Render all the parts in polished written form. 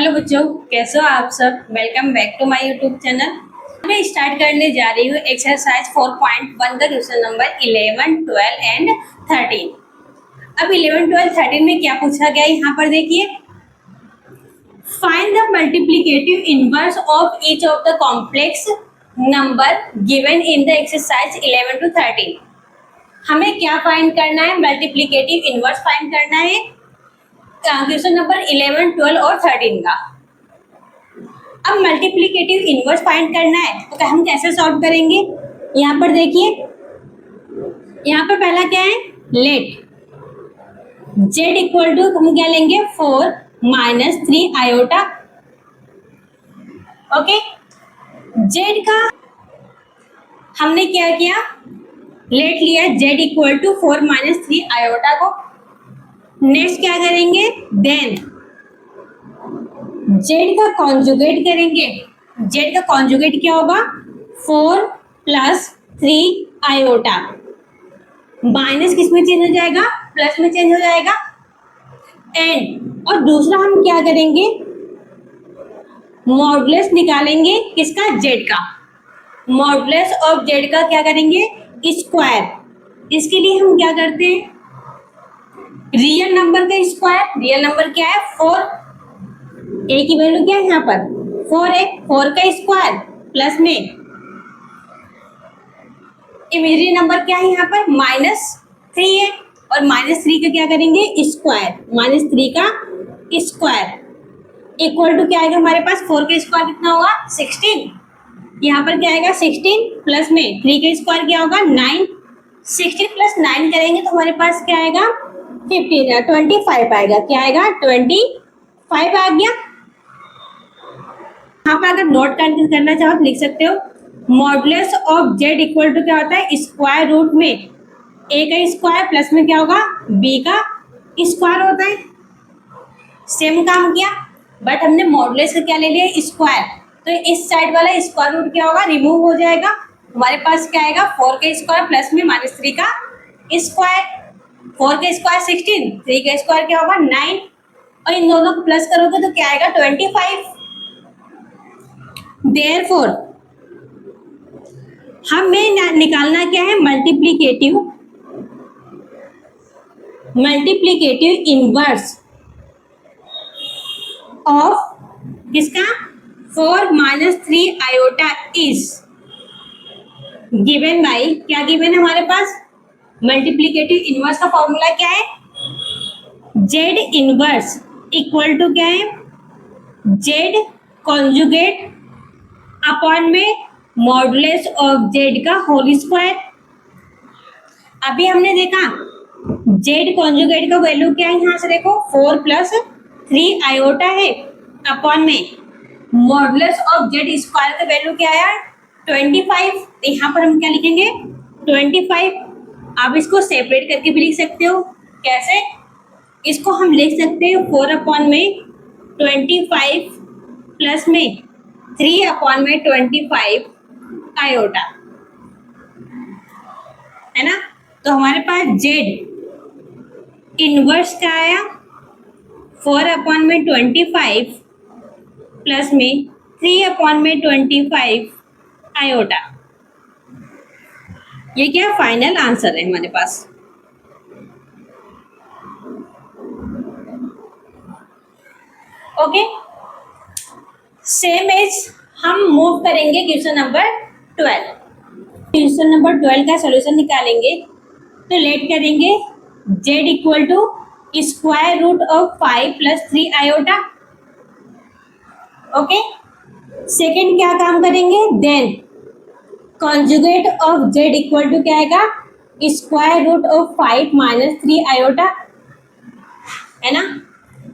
Hello बच्चों, कैसे हो आप सब। Welcome back to my YouTube channel. मैं स्टार्ट करने जा रही हूँ एक्सरसाइज 4.1 का क्वेश्चन नंबर 11, 12 एंड 13। अब 11, 12, 13 में क्या पूछा गया है यहाँ पर देखिए। Find the multiplicative inverse of each of the complex number given in the exercise 11 to 13। हमें क्या फाइंड करना है, मल्टीप्लिकेटिव इनवर्स फाइंड करना है क्वेश्चन नंबर 11, 12 और 13 का। अब मल्टीप्लिकेटिव इनवर्स फाइंड करना है तो हम कैसे सॉल्व करेंगे। यहाँ पर देखिए, यहाँ पर पहला क्या है, लेट z इक्वल टू हम क्या लेंगे 4 माइनस 3 आयोटा। ओके, z का हमने क्या किया, लेट लिया z equal to 4 minus 3 iota को। नेक्स्ट क्या करेंगे, देन z का कॉन्जुगेट करेंगे। z का कॉन्जुगेट क्या होगा, 4 प्लस 3 आयोटा। माइनस किस में चेंज हो जाएगा, प्लस में चेंज हो जाएगा। एंड और दूसरा हम क्या करेंगे, मॉडुलस निकालेंगे किसका, z का। मॉडुलस ऑफ z का क्या करेंगे, स्क्वायर। इसके लिए हम क्या करते हैं, रियल नंबर का स्क्वायर। रियल नंबर क्या है, 4। a की वैल्यू क्या है यहाँ पर 4 है, 4 का स्क्वायर प्लस में इमेजिनरी नंबर क्या है यहाँ पर -3 है, और -3 का क्या करेंगे, स्क्वायर। -3 का स्क्वायर इक्वल टू क्या आएगा हमारे पास, 4 का स्क्वायर कितना होगा 16। यहाँ पर क्या आएगा 16 प्लस में 3 का स्क्वायर क्या होगा 9। 16 प्लस 9 करेंगे तो हमारे पास क्या आएगा 25 आएगा। क्या आएगा 25 आ गया। यहाँ पर अगर नोट करना चाहो तो लिख सकते हो, modulus of z equal to क्या होता है, स्क्वायर रूट में a का स्क्वायर प्लस में क्या होगा b का स्क्वायर होता है। सेम काम किया, बट हमने मॉडुलस का क्या ले लिया, स्क्वायर। तो इस साइड वाला स्क्वायर रूट क्या होगा, रिमूव हो जाएगा। हमारे पास क्या आएगा 4 का स्क्वायर प्लस में -3 का स्क्वायर। 4 का स्क्वायर 16, 3 का स्क्वायर क्या होगा 9, और इन दोनों को प्लस करोगे तो क्या आएगा 25। देयरफॉर हमें निकालना क्या है, मल्टीप्लिकेटिव इनवर्स ऑफ किसका 4 minus 3 iota is given by, क्या गिवन है हमारे पास, मल्टीप्लिकेटिव इनवर्स का फॉर्मूला क्या है, z इनवर्स इक्वल टू क्या है, z कॉन्जुगेट अपॉन में मॉडुलस ऑफ z का होल स्क्वायर। अभी हमने देखा z कॉन्जुगेट का वैल्यू क्या है, यहाँ से देखो 4 प्लस 3 आयोटा है अपॉन में मॉडुलस ऑफ z स्क्वायर का वैल्यू क्या आया 25। तो यहाँ पर हम क्या लिखेंगे 25। आप इसको सेपरेट करके भी लिख सकते हो। कैसे, इसको हम लिख सकते हैं 4 अपॉन में 25 प्लस में 3 अपॉन में 25 आयोटा, है ना। तो हमारे पास z इनवर्स क्या आया 4 अपॉन में 25 प्लस में 3 अपॉन में 25 आयोटा। ये क्या फाइनल आंसर है हमारे पास। ओके, सेम एज हम मूव करेंगे क्वेश्चन नंबर 12। क्वेश्चन नंबर 12 का सॉल्यूशन निकालेंगे तो लेट करेंगे z equal to square root of 5 plus 3 iota. Okay, second क्या काम करेंगे, then conjugate of z equal to क्या आएगा, square root of 5 minus 3 iota, है ना।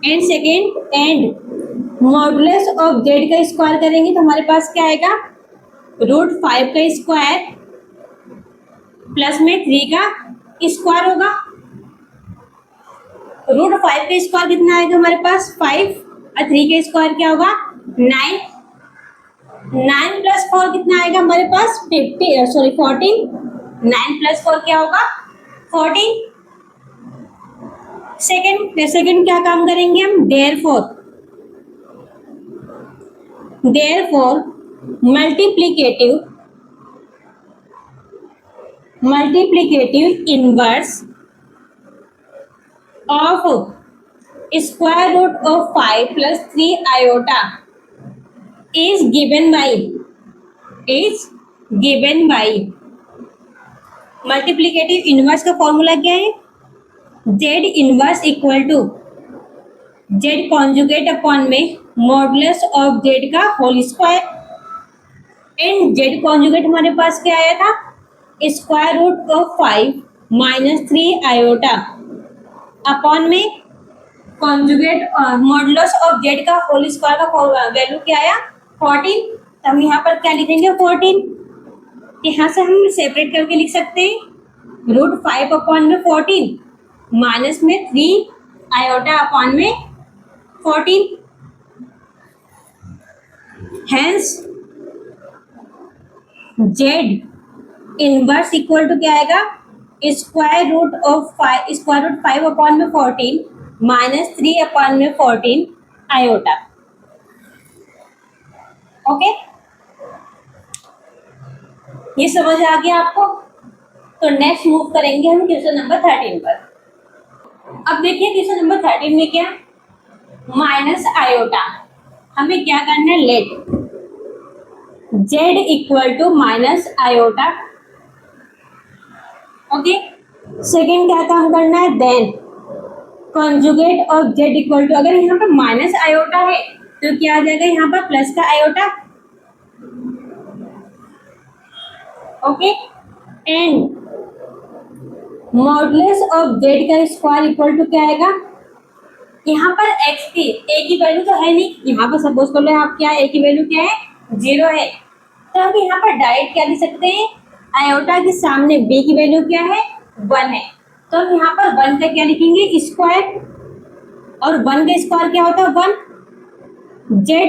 And second and modulus of z का स्क्वायर करेंगे तो हमारे पास क्या आएगा √5 का स्क्वायर प्लस में 3 का स्क्वायर होगा। √5 का स्क्वायर कितना आएगा हमारे पास 5, और 3 का स्क्वायर क्या होगा 9। 9 प्लस 4 कितना आएगा हमारे पास 14। 9 प्लस 4 क्या होगा 14। सेकेंड क्या काम करेंगे हम, therefore therefore multiplicative inverse of square root of 5 plus 3 iota is given by multiplicative inverse का फॉर्मूला क्या है? Z inverse equal to Z conjugate upon में मॉडुलस ऑफ जेड का whole square, and Z conjugate हमारे पास क्या आया था? Square root of 5 minus 3 iota upon में कॉन्जुगेट मॉडुलस ऑफ जेड का होल स्क्वायर का वैल्यू क्या आया? 14। तो हम यहाँ पर क्या लिखेंगे? 14। यहाँ से हम सेपरेट करके लिख सकते हैं रूट 5 अपॉन में 14 माइनस में 3 आयोटा अपॉन में 14। Hence Z inverse equal to क्या आएगा? स्क्वायर रूट 5 अपॉन में 14 माइनस 3 अपॉन में 14 आयोटा। ओके, ये समझ आ गया आपको? तो नेक्स्ट मूव करेंगे हम क्वेश्चन नंबर 13 पर। अब देखिए क्वेश्चन नंबर 13 में क्या? Minus iota. हमें क्या करना है? Let Z equal to minus iota. Okay, second क्या काम करना है? Then conjugate of Z equal to, अगर यहाँ पर माइनस आयोटा है तो क्या आ जाएगा? यहाँ पर प्लस का iota. Okay, and modulus of Z का स्क्वायर इक्वल टू क्या आएगा? यहाँ पर x की a की वैल्यू तो है नहीं, यहाँ पर सपोज कर लो आप क्या a की वैल्यू क्या है? 0 है। तो हम यहाँ पर डायरेक्ट क्या लिख सकते हैं? आयोटा के सामने b की वैल्यू क्या है? 1 है। तो हम यहाँ पर 1 का क्या लिखेंगे? स्क्वायर, और 1 का स्क्वायर क्या होता है? 1। Z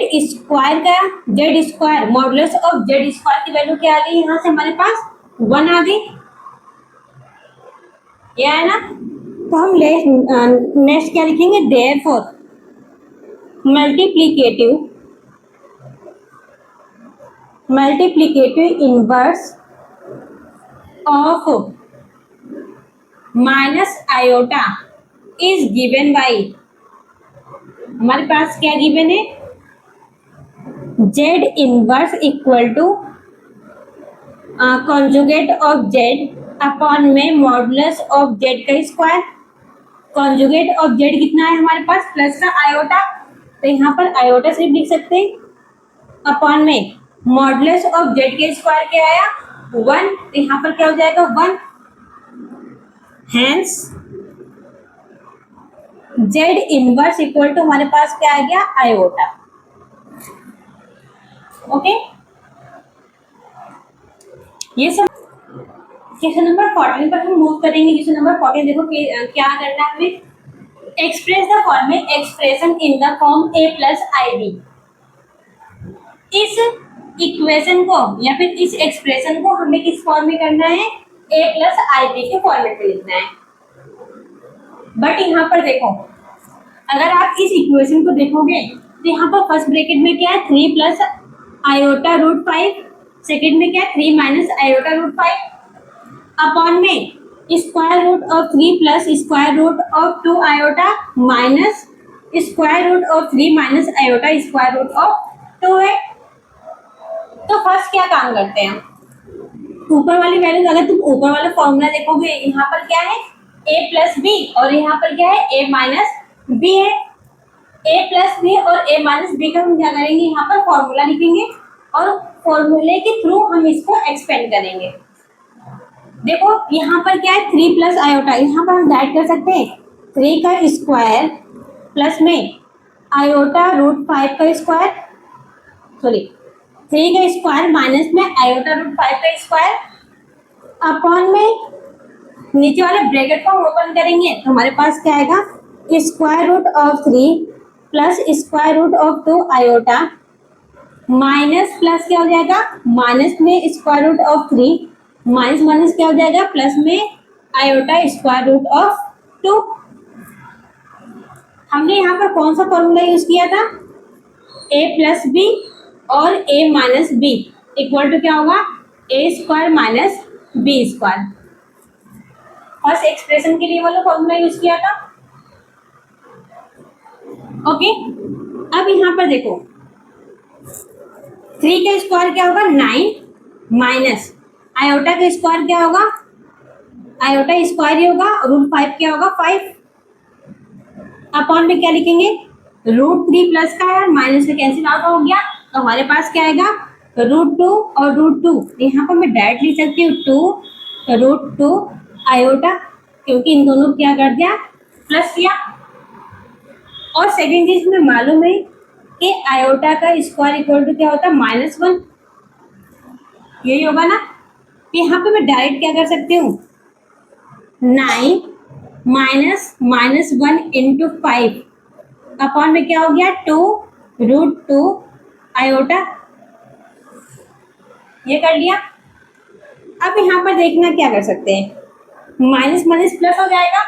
square modulus of Z square की वैल्यू क्या आ गई? यहाँ से हमारे पास 1 आ गई, यह है ना? तो हम नेक्स्ट क्या लिखेंगे? Therefore multiplicative inverse of minus iota is given by, हमारे पास क्या गिवन है? Z inverse equal to conjugate of Z upon में मॉडुलस ऑफ जेड का स्क्वायर। कॉन्जुगेट ऑफ जेड कितना है हमारे पास? प्लस का आयोटा, तो यहाँ पर आयोटा सिर्फ लिख सकते हैं, अपॉन में मॉडुलस ऑफ जेड के स्क्वायर क्या आया? 1। तो यहाँ पर क्या हो जाएगा? 1। Hence Z inverse equal to हमारे पास क्या आ गया? आयोटा। ओके, ये सब क्वेश्चन नंबर 14 पर हम मूव करेंगे। क्वेश्चन नंबर 14 देखो क्या करना है हमें? Express the form expression in the form a plus I B. इस इक्वेशन को या फिर इस एक्सप्रेशन को हमें किस फॉर्म में करना है? a प्लस आई बी के फॉर्मेट में लिखना है। बट यहाँ पर देखो, अगर आप इस इक्वेशन को देखोगे तो यहाँ पर फर्स्ट ब्रैकेट में क्या है? 3 प्लस आयोटा रूट 5, सेकेंड में क्या है? 3 माइनस आयोटा रूट 5 अपॉन में square root of 3 plus square root of 2 iota minus square root of 3 minus iota square root of 2 है। तो फर्स्ट क्या काम करते हैं? ऊपर वाली वैल्यू, अगर तुम ऊपर वाला फॉर्मूला देखोगे यहाँ पर क्या है? a प्लस बी, और यहाँ पर क्या है? a माइनस बी है। a प्लस बी और a माइनस बी का हम क्या करेंगे? यहाँ पर फॉर्मूला लिखेंगे और फॉर्मूले के थ्रू हम इसको एक्सपेंड करेंगे। देखो यहाँ पर क्या है? 3 प्लस आयोटा, यहाँ पर हम डायरेक्ट कर सकते हैं 3 का स्क्वायर प्लस में आयोटा रूट 5 का स्क्वायर, सॉरी 3 का स्क्वायर माइनस में आयोटा रूट 5 का स्क्वायर अपॉन में नीचे वाले ब्रैकेट को ओपन करेंगे तो हमारे पास क्या आएगा? Square root of 3 plus square root of 2 iota minus plus क्या हो जाएगा? माइनस में square root of 3 minus minus क्या हो जाएगा? प्लस में आयोटा स्क्वायर रूट ऑफ 2। हमने यहाँ पर कौन सा फॉर्मूला यूज किया था? a प्लस बी और a minus B equal to क्या होगा, A square minus B square. First expression के लिए वाला फॉर्मूला यूज किया था। ओके, अब यहाँ पर देखो 3 का स्क्वायर क्या होगा 9 माइनस आयोटा का स्क्वायर क्या होगा, आयोटा स्क्वायर ही होगा, रूट 5 क्या होगा 5, अपॉन में क्या लिखेंगे रूट 3 प्लस का है माइनस से कैंसिल आउट हो गया, तो हमारे पास क्या आएगा रूट 2 और रूट 2, यहाँ पर मैं डायरेक्ट लिख सकती हूँ 2 रूट 2 आयोटा, क्योंकि इन दोनों क्या कर दिया प्लस किया। और सेकेंड चीज में मालूम है कि आयोटा का स्क्वायर इक्वल टू क्या होता है -1, यही होगा ना। यहाँ पे मैं डायरेक्ट क्या कर सकती हूँ 9 माइनस 1 इंटू 5 अपॉन में क्या हो गया 2 रूट 2 आयोटा, ये कर लिया। अब यहाँ पर देखना क्या कर सकते हैं, माइनस माइनस प्लस हो जाएगा,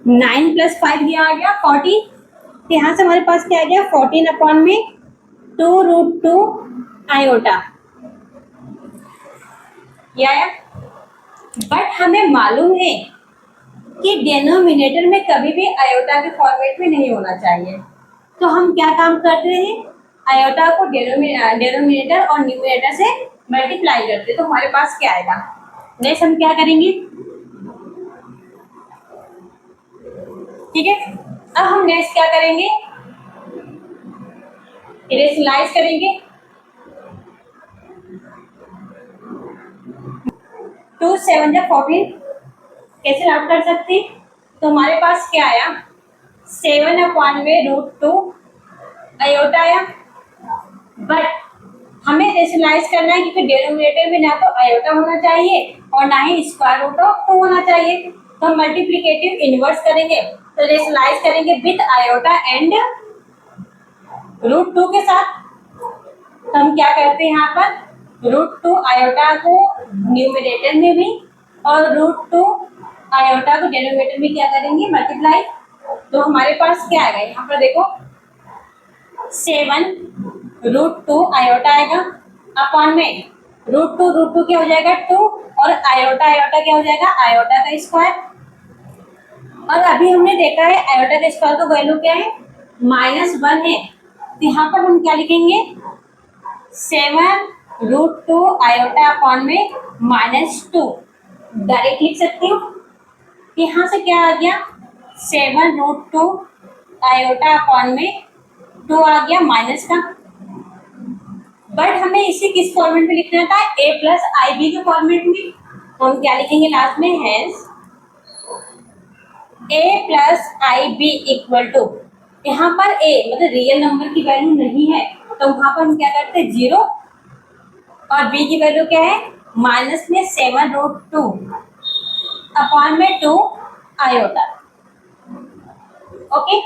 9 प्लस 5 ये आ गया 40, यहाँ से हमारे पास क्या आ गया 14 अपॉन में 2 रूट 2 आयोटा, ये आया। बट हमें मालूम है कि डेनोमिनेटर में कभी भी आयोटा के फॉर्मेट में नहीं होना चाहिए, तो हम क्या काम करते हैं आयोटा को डेनोमिनेटर और न्यूमरेटर से मल्टीप्लाई करते हैं, तो हमारे पास क्या आएगा। नेक्स्ट हम क्या करेंगे, ठीक है, अब हम नेक्स्ट क्या करेंगे रेशनलाइज करेंगे, 2 7 या 14 कैसे आउट कर सकते, तो हमारे पास क्या आया 7 अपॉन में रूट 2 आयोटा आया। बट हमें रेशनलाइज करना है क्योंकि डेनोमिनेटर में ना तो आयोटा होना चाहिए और ना ही स्क्वायर रूट ऑफ 2 होना चाहिए, तो हम मल्टीप्लिकेटिव इनवर्स करेंगे, तो रेशनलाइज करेंगे विद आयोटा एंड रूट 2 के साथ। तो हम क्या करते हैं यहाँ पर रूट 2 आयोटा को न्यूमरेटर में भी और रूट 2 आयोटा को डेनोमिनेटर में क्या करेंगे मल्टीप्लाई, तो हमारे पास क्या आएगा यहाँ पर देखो 7 रूट 2 आयोटा आएगा अपॉन में रूट 2 क्या हो जाएगा 2 और आयोटा आयोटा क्या हो जाएगा आयोटा का स्क्वायर। और अभी हमने देखा है आयोटा का स्क्वायर का वैल्यू क्या है -1 है, तो यहाँ पर हम क्या लिखेंगे 7 रूट 2 आयोटा अपॉन में -2 डायरेक्ट लिख सकती हूँ। यहाँ से क्या आ गया 7 रूट 2 आयोटा अपॉन में 2 आ गया माइनस का। बट हमें इसे किस फॉर्मेट में लिखना था a प्लस आई बी के फॉर्मेट में, तो हम क्या लिखेंगे लास्ट में hence a plus I B equal to, यहाँ पर a मतलब रियल नंबर की वैल्यू नहीं है तो वहां पर हम क्या करते हैं 0 और b की वैल्यू क्या है माइनस में 7 रूट 2 अपॉन में 2 आयोटा। ओके,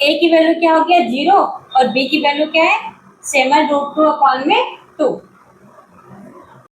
a की वैल्यू क्या हो गया 0 और b की वैल्यू क्या है 7 रूट 2 अपॉन में 2।